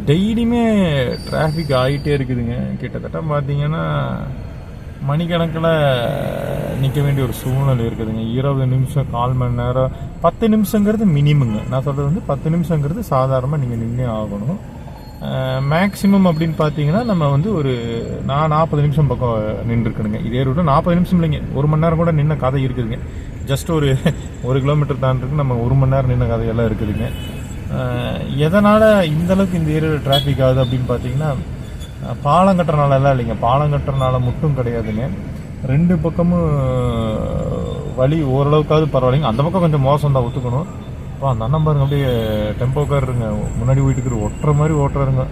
டெய்லியுமே டிராஃபிக் ஆகிட்டே இருக்குதுங்க. கிட்டத்தட்ட பார்த்தீங்கன்னா மணிக்கணக்கில் நிற்க வேண்டிய ஒரு சூழ்நிலை இருக்குதுங்க. 20 நிமிஷம், 1/4 மணி நேரம், 10 நிமிஷங்கிறது மினிமங்க. நான் சொல்கிறது வந்து 10 நிமிஷங்கிறது சாதாரணமாக நீங்கள் நின்று ஆகணும். மேக்ஸிமம் அப்படின்னு பார்த்தீங்கன்னா நம்ம வந்து நான் 40 நிமிஷம் பக்கம் நின்றுருக்கணுங்க. இதே ரூட்டு 40 நிமிஷம் இல்லைங்க, 1 மணி நேரம் கூட நின்ன கதை இருக்குதுங்க. ஜஸ்ட் ஒரு கிலோமீட்டர் தான் இருக்கு, நம்ம 1 மணி நேரம் நின்ன கதையெல்லாம் இருக்குதுங்க. எதனால் இந்தளவுக்கு இந்த ஏரியாவில் டிராஃபிக் ஆகுது அப்படின்னு பார்த்தீங்கன்னா, பாலம் கட்டுறனாலலாம் இல்லைங்க. பாலம் கட்டுறனால மட்டும் கிடையாதுங்க. 2 பக்கமும் வழி ஓரளவுக்காவது பரவாயில்லைங்க. அந்த பக்கம் கொஞ்சம் மோசம் தான், ஒத்துக்கணும். இப்போ அந்த அண்ணன் பாருங்க, அப்படியே டெம்போ காருங்க, முன்னாடி போயிட்டு ஓட்டுற மாதிரி ஓட்டுறாருங்க.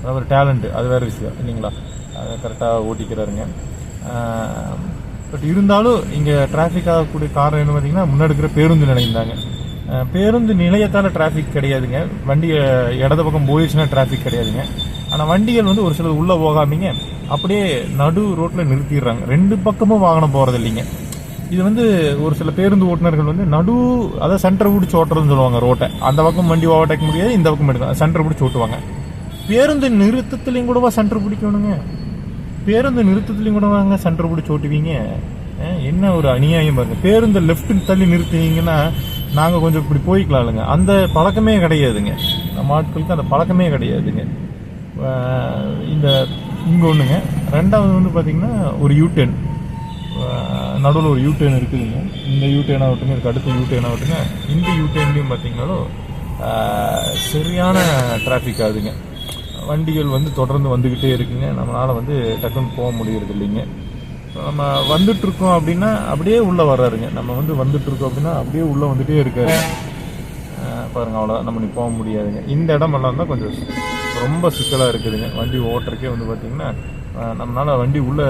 அதாவது ஒரு டேலண்ட்டு, அது வேறு விஷயம் இல்லைங்களா. அதை கரெக்டாக ஓட்டிக்கிறாருங்க. பட் இருந்தாலும் இங்கே டிராஃபிக் ஆகக்கூடிய காரணம் என்ன பார்த்தீங்கன்னா, முன்னாடி இருக்கிற பேருந்து நிலையம் தாங்க. பேருந்து நிலையத்தால் டிராஃபிக் கிடையாதுங்க. வண்டி இடது பக்கம் போயிடுச்சுன்னா டிராஃபிக் கிடையாதுங்க. ஆனால் வண்டிகள் வந்து ஒரு சிலது உள்ளே போகாமீங்க அப்படியே நடு ரோட்டில் நிறுத்திடுறாங்க. 2 பக்கமும் வாகனம் போகிறது இல்லைங்க. இது வந்து ஒரு சில பேருந்து ஓட்டுநர்கள் வந்து அதாவது சென்டர் பிடிச்சி ஓட்டுறதுன்னு சொல்லுவாங்க ரோட்டை. அந்த பக்கம் வண்டி ஓவர்டேக் முடியாது, இந்த பக்கம் எடுக்கலாம், சென்டர் பிடிச்சி ஓட்டுவாங்க. பேருந்து நிறுத்தத்துலேயும் கூடவா சென்டர் பிடிக்கணுங்க? பேருந்து நிறுத்தத்துலேயும் கூட வாங்க சென்டர் பிடிச்சி ஓட்டுவீங்க. என்ன ஒரு அநியாயம் பாருங்க. பேருந்து லெஃப்ட் தள்ளி நிறுத்தினீங்கன்னா நாங்கள் கொஞ்சம் இப்படி போய்க்கலாம் இல்லைங்க. அந்த பழக்கமே கிடையாதுங்க, நம்ம ஆட்களுக்கு அந்த பழக்கமே கிடையாதுங்க. இங்கே ஒன்றுங்க. 2வது வந்து பார்த்திங்கன்னா ஒரு யூடர்ன், நடுவில் ஒரு யூடர்ன் இருக்குதுங்க. இந்த யூடர்ன் ஆகட்டுங்க, இதுக்கு அடுத்த யூடர்ன் ஆகட்டுங்க. இந்த யூடர்ன்லையும் பார்த்திங்கனாலும் சரியான டிராஃபிக் ஆகுதுங்க. வண்டிகள் வந்து தொடர்ந்து வந்துக்கிட்டே இருக்குங்க. நம்மளால் வந்து டக்குன்னு போக முடியறது இல்லைங்க. நம்ம வந்துட்டுருக்கோம் அப்படின்னா அப்படியே உள்ளே வர்றாருங்க. நம்ம வந்து வந்துட்டுருக்கோம் அப்படின்னா அப்படியே உள்ளே வந்துகிட்டே இருக்காரு பாருங்கள். அவ்வளோதான், நம்ம போக முடியாதுங்க. இந்த இடமெல்லாம் தான் கொஞ்சம் ரொம்ப சிக்கலாக இருக்குதுங்க. வண்டி ஓட்டுறக்கே வந்து பார்த்திங்கன்னா நம்மளால் வண்டி உள்ளே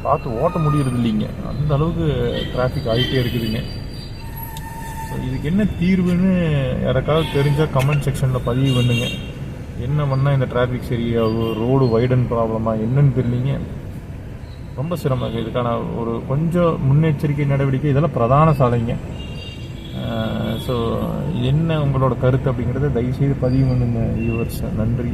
பார்த்து ஓட்ட முடியறது இல்லைங்க. அந்த அளவுக்கு டிராஃபிக் ஆகிட்டே இருக்குதுங்க. ஸோ இதுக்கு என்ன தீர்வுன்னு யாருக்காவது தெரிஞ்சால் கமெண்ட் செக்ஷனில் பதிவு பண்ணுங்க. என்ன பண்ணால் இந்த டிராஃபிக் சரியாகும், ரோடு வைடன் ப்ராப்ளமா என்னன்னு தெரியலிங்க. ரொம்ப சிரமம். இதுக்கான ஒரு கொஞ்சம் முன்னெச்சரிக்கை நடவடிக்கை, இதெல்லாம் பிரதான சாலைங்க. ஸோ என்ன உங்களோட கருத்து அப்படிங்கிறத தயவுசெய்து பதிவு பண்ணுங்க வியூவர்ஸ். நன்றி.